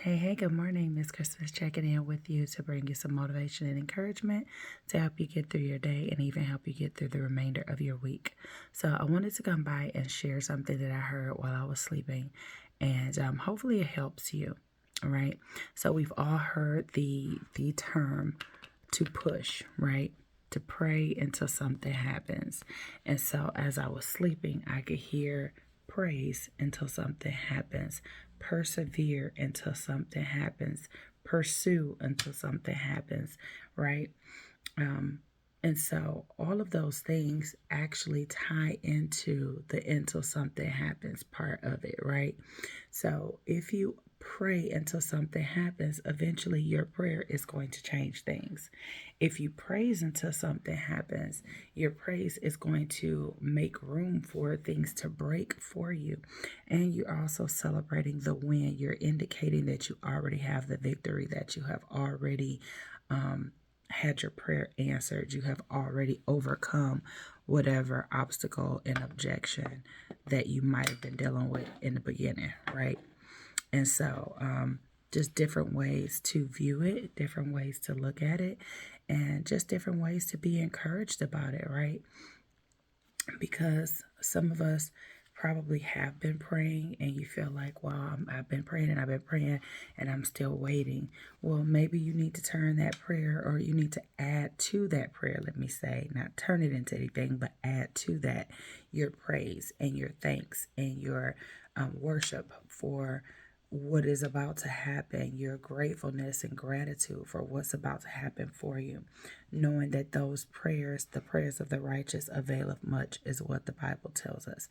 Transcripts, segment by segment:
Hey, good morning. Miss Christmas checking in with you to bring you some motivation and encouragement to help you get through your day and even help you get through the remainder of your week. So, I wanted to come by and share something that I heard while I was sleeping, and hopefully it helps you. All right. So, we've all heard the term to push, right? To pray until something happens. And so, as I was sleeping, I could hear praise until something happens, persevere until something happens, pursue until something happens, right? Um, and so all of those things actually tie into the until something happens part of it, right? So if you pray until something happens, eventually your prayer is going to change things. If you praise until something happens, your praise is going to make room for things to break for you. And you're also celebrating the win. You're indicating that you already have the victory, that you have already had your prayer answered. You have already overcome whatever obstacle and objection that you might have been dealing with in the beginning, right? And so, just different ways to view it, different ways to look at it, and just different ways to be encouraged about it, right? Because some of us probably have been praying and you feel like, well, I've been praying and I've been praying and I'm still waiting. Well, maybe you need to turn that prayer, or you need to add to that prayer, let me say, not turn it into anything, but add to that your praise and your thanks and your worship for what is about to happen, your gratefulness and gratitude for what's about to happen for you, knowing that those prayers, the prayers of the righteous, availeth much, is what the Bible tells us.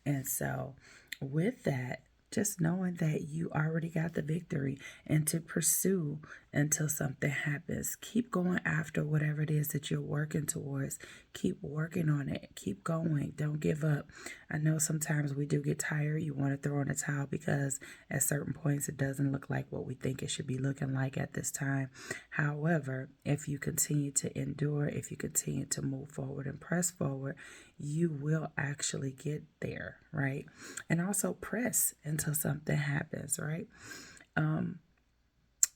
And so, with that, just knowing that you already got the victory, and to pursue until something happens. Keep going after whatever it is that you're working towards. Keep working on it. Keep going. Don't give up. I know sometimes we do get tired. You want to throw in a towel because at certain points it doesn't look like what we think it should be looking like at this time. However, if you continue to endure, if you continue to move forward and press forward, you will actually get there, right? And also press until something happens, right?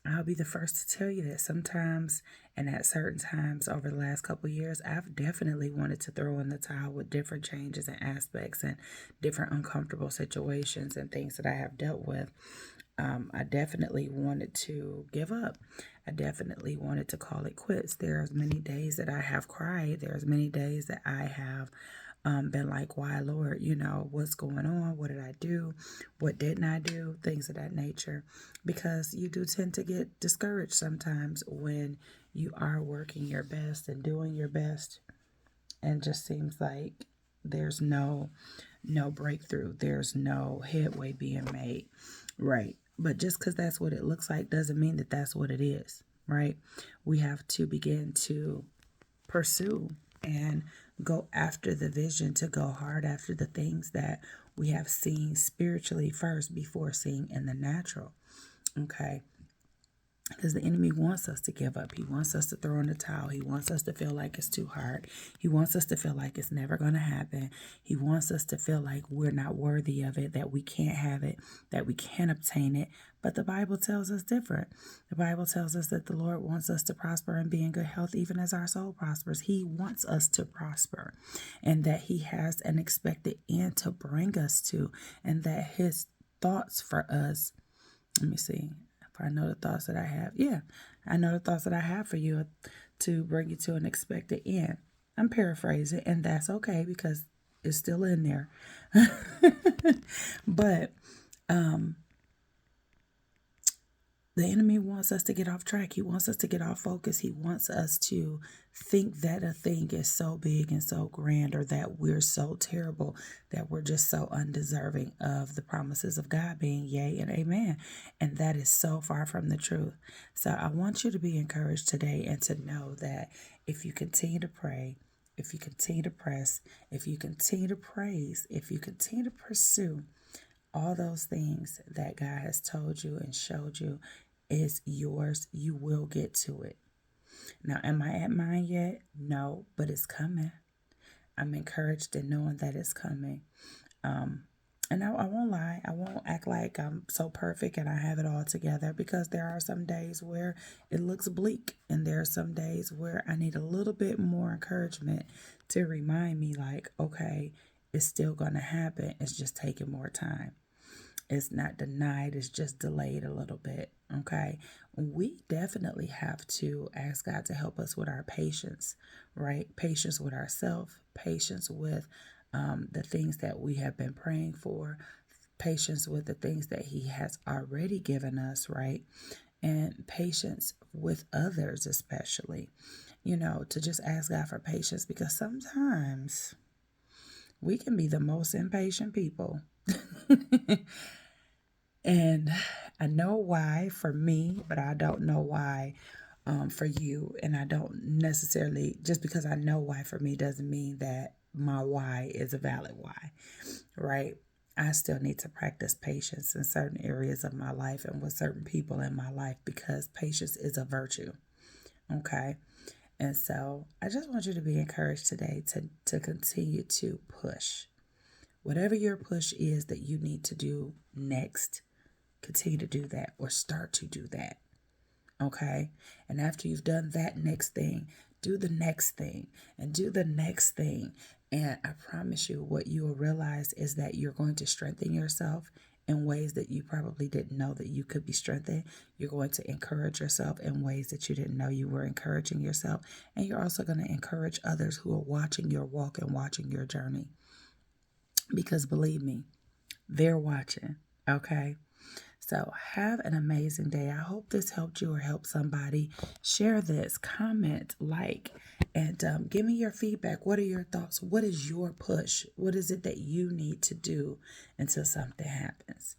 I'll be the first to tell you that sometimes and at certain times over the last couple of years, I've definitely wanted to throw in the towel with different changes and aspects and different uncomfortable situations and things that I have dealt with. I definitely wanted to give up. I definitely wanted to call it quits. There's many days that I have cried. There's many days that I have been like, why, Lord, what's going on? What did I do? What didn't I do? Things of that nature. Because you do tend to get discouraged sometimes when you are working your best and doing your best, and just seems like there's no breakthrough. There's no headway being made. Right. But just because that's what it looks like doesn't mean that that's what it is. Right. We have to begin to pursue and go after the vision, to go hard after the things that we have seen spiritually first before seeing in the natural. Okay. Because the enemy wants us to give up. He wants us to throw in the towel. He wants us to feel like it's too hard. He wants us to feel like it's never going to happen. He wants us to feel like we're not worthy of it, that we can't have it, that we can't obtain it. But the Bible tells us different. The Bible tells us that the Lord wants us to prosper and be in good health, even as our soul prospers. He wants us to prosper, and that He has an expected end to bring us to, and that His thoughts for us, let me see. I know the thoughts that I have. Yeah, I know the thoughts that I have for you to bring you to an expected end. I'm paraphrasing, and that's okay because it's still in there. But the enemy wants us to get off track. He wants us to get off focus. He wants us to think that a thing is so big and so grand, or that we're so terrible, that we're just so undeserving of the promises of God being yea and amen. And that is so far from the truth. So I want you to be encouraged today and to know that if you continue to pray, if you continue to press, if you continue to praise, if you continue to pursue, all those things that God has told you and showed you is yours. You will get to it. Now, am I at mine yet? No, but it's coming. I'm encouraged in knowing that it's coming. And I won't lie, I won't act like I'm so perfect and I have it all together, because there are some days where it looks bleak, and there are some days where I need a little bit more encouragement to remind me, like, okay, it's still going to happen. It's just taking more time. It's not denied, it's just delayed a little bit. Okay. We definitely have to ask God to help us with our patience, right? Patience with ourselves, patience with the things that we have been praying for, patience with the things that He has already given us, right? And patience with others, especially, to just ask God for patience, because sometimes we can be the most impatient people. And I know why for me, but I don't know why for you. And I don't necessarily, just because I know why for me doesn't mean that my why is a valid why, right? I still need to practice patience in certain areas of my life and with certain people in my life, because patience is a virtue. Okay. And so I just want you to be encouraged today to continue to push. Whatever your push is that you need to do next, continue to do that, or start to do that. Okay. And after you've done that next thing, do the next thing and do the next thing. And I promise you, what you will realize is that you're going to strengthen yourself in ways that you probably didn't know that you could be strengthened. You're going to encourage yourself in ways that you didn't know you were encouraging yourself. And you're also going to encourage others who are watching your walk and watching your journey. Because believe me, they're watching. Okay. So have an amazing day. I hope this helped you or helped somebody. Share this, comment, like, and give me your feedback. What are your thoughts? What is your push? What is it that you need to do until something happens?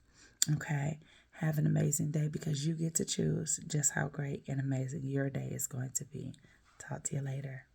Okay. Have an amazing day, because you get to choose just how great and amazing your day is going to be. Talk to you later.